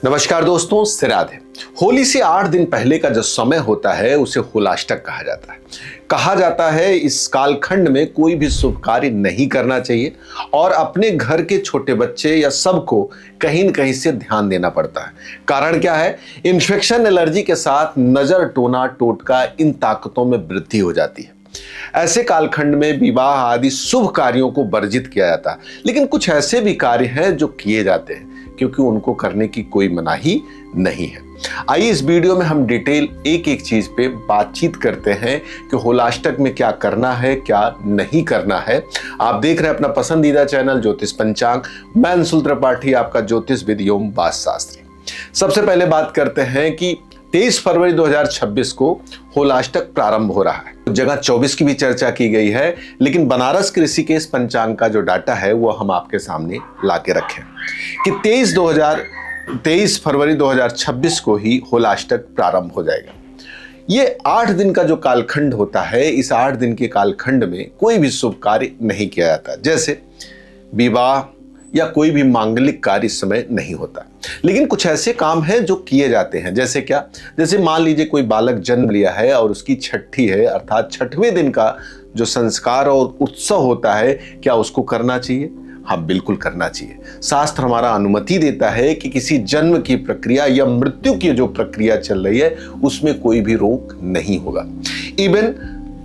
नमस्कार दोस्तों, से राधे। होली से 8 दिन पहले का जो समय होता है उसे होलाष्टक कहा जाता है। कहा जाता है इस कालखंड में कोई भी शुभ कार्य नहीं करना चाहिए और अपने घर के छोटे बच्चे या सबको कहीं न कहीं से ध्यान देना पड़ता है। कारण क्या है? इन्फेक्शन, एलर्जी के साथ नजर, टोना, टोटका, इन ताकतों में वृद्धि हो जाती है। ऐसे कालखंड में विवाह आदि शुभ कार्यों को वर्जित किया जाता है, लेकिन कुछ ऐसे भी कार्य हैं जो किए जाते हैं क्योंकि उनको करने की कोई मनाही नहीं है। आइए इस वीडियो में हम डिटेल एक एक चीज पे बातचीत करते हैं कि होलाष्टक में क्या करना है, क्या नहीं करना है। आप देख रहे हैं अपना पसंदीदा चैनल ज्योतिष पंचांग। मैं अंशुल त्रिपाठी, आपका ज्योतिष विद एवं वास्तु शास्त्री। सबसे पहले बात करते हैं कि 23 फरवरी 2026 को होलाष्टक प्रारंभ हो रहा है। जगह 24 की भी चर्चा की गई है, लेकिन बनारस के ऋषिकेश पंचांग का जो डाटा है वो हम आपके सामने ला के रखें कि 23 फरवरी 2026 को ही होलाष्टक प्रारंभ हो जाएगा। ये 8 दिन का जो कालखंड होता है, इस 8 दिन के कालखंड में कोई भी शुभ कार्य नहीं किया जाता, जैसे विवाह या कोई भी मांगलिक कार्य इस समय नहीं होता। लेकिन कुछ ऐसे काम हैं जो किए जाते हैं। जैसे क्या? जैसे मान लीजिए कोई बालक जन्म लिया है और उसकी छठी है, अर्थात छठवें दिन का जो संस्कार और उत्सव होता है, क्या उसको करना चाहिए? हाँ, बिल्कुल करना चाहिए। शास्त्र हमारा अनुमति देता है कि किसी जन्म की प्रक्रिया या मृत्यु की जो प्रक्रिया चल रही है उसमें कोई भी रोक नहीं होगा। इवन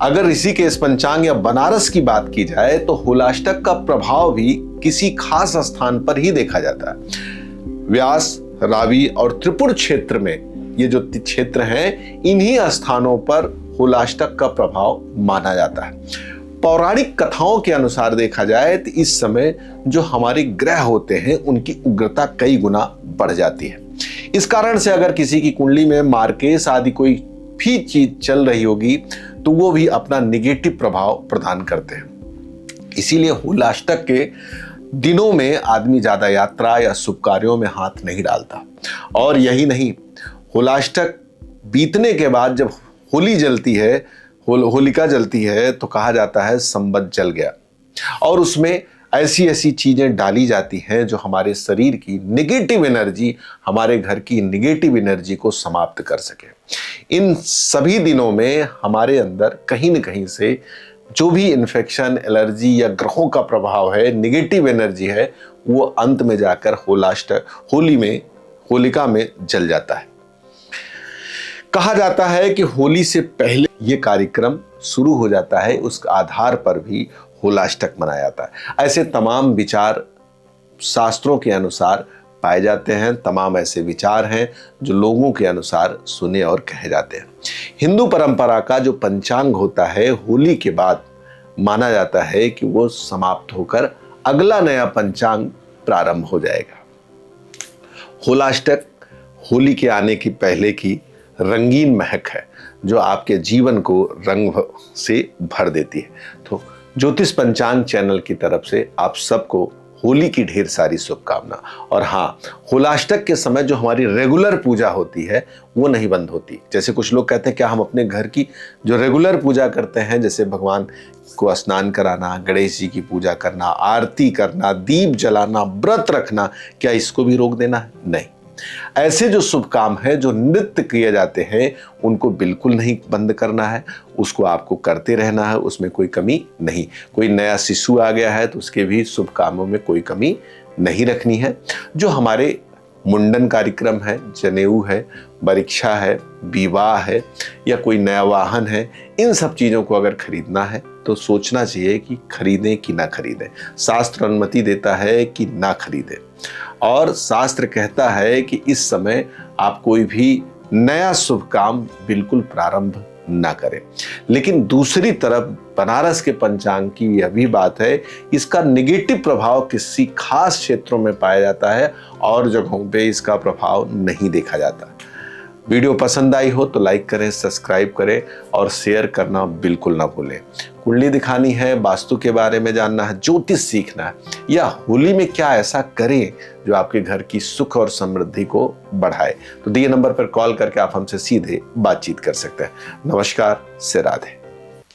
अगर ऋषिकेश पंचांग या बनारस की बात की जाए तो होलाष्टक का प्रभाव भी किसी खास स्थान पर ही देखा जाता है। व्यास, रावी और त्रिपुर क्षेत्र में, ये जो क्षेत्र हैं, इन्हीं स्थानों पर होलाष्टक का प्रभाव माना जाता है। पौराणिक कथाओं के अनुसार देखा जाए तो इस समय जो हमारे ग्रह होते हैं उनकी उग्रता कई गुना बढ़ जाती है। इस कारण से अगर किसी की कुंडली में मार्केस आदि कोई भी चीज चल रही होगी तो वो भी अपना निगेटिव प्रभाव प्रदान करते हैं। इसीलिए होलाष्टक के दिनों में आदमी ज्यादा यात्रा या शुभ कार्यों में हाथ नहीं डालता। और यही नहीं, होलाष्टक बीतने के बाद जब होली जलती है, होलिका जलती है, तो कहा जाता है संवत जल गया और उसमें ऐसी ऐसी चीजें डाली जाती हैं जो हमारे शरीर की निगेटिव एनर्जी, हमारे घर की निगेटिव एनर्जी को समाप्त कर सके। इन सभी दिनों में हमारे अंदर कहीं न कहीं से जो भी इन्फेक्शन, एलर्जी या ग्रहों का प्रभाव है, निगेटिव एनर्जी है, वो अंत में जाकर होलिका में जल जाता है। कहा जाता है कि होली से पहले ये कार्यक्रम शुरू हो जाता है, उस आधार पर भी होलाष्टक मनाया जाता है। ऐसे तमाम विचार शास्त्रों के अनुसार पाए जाते हैं, तमाम ऐसे विचार हैं जो लोगों के अनुसार सुने और कहे जाते हैं। हिंदू परंपरा का जो पंचांग होता है, होली के बाद माना जाता है कि वो समाप्त होकर अगला नया पंचांग प्रारंभ हो जाएगा। होलाष्टक होली के आने की पहले की रंगीन महक है जो आपके जीवन को रंग से भर देती है। तो ज्योतिष पंचांग चैनल की तरफ से आप सबको होली की ढेर सारी शुभकामना। और हाँ, होलाष्टक के समय जो हमारी रेगुलर पूजा होती है वो नहीं बंद होती। जैसे कुछ लोग कहते हैं क्या हम अपने घर की जो रेगुलर पूजा करते हैं, जैसे भगवान को स्नान कराना, गणेश जी की पूजा करना, आरती करना, दीप जलाना, व्रत रखना, क्या इसको भी रोक देना है? नहीं। ऐसे जो शुभ काम है, जो नित्य किए जाते हैं, उनको बिल्कुल नहीं बंद करना है, उसको आपको करते रहना है, उसमें कोई कमी नहीं। कोई नया शिशु आ गया है तो उसके भी शुभ कामों में कोई कमी नहीं रखनी है। जो हमारे मुंडन कार्यक्रम है, जनेऊ है, परीक्षा है, विवाह है या कोई नया वाहन है, इन सब चीज़ों को अगर खरीदना है तो सोचना चाहिए कि खरीदें कि ना खरीदें। शास्त्र अनुमति देता है कि ना खरीदें और शास्त्र कहता है कि इस समय आप कोई भी नया शुभ काम बिल्कुल प्रारंभ ना करें। लेकिन दूसरी तरफ बनारस के पंचांग की यह भी बात है, इसका निगेटिव प्रभाव किसी खास क्षेत्रों में पाया जाता है और जगहों पे इसका प्रभाव नहीं देखा जाता। वीडियो पसंद आई हो तो लाइक करें, सब्सक्राइब करें और शेयर करना बिल्कुल ना भूलें। कुंडली दिखानी है, वास्तु के बारे में जानना है, ज्योतिष सीखना है या होली में क्या ऐसा करें जो आपके घर की सुख और समृद्धि को बढ़ाए, तो दिए नंबर पर कॉल करके आप हमसे सीधे बातचीत कर सकते हैं। नमस्कार, से राधे।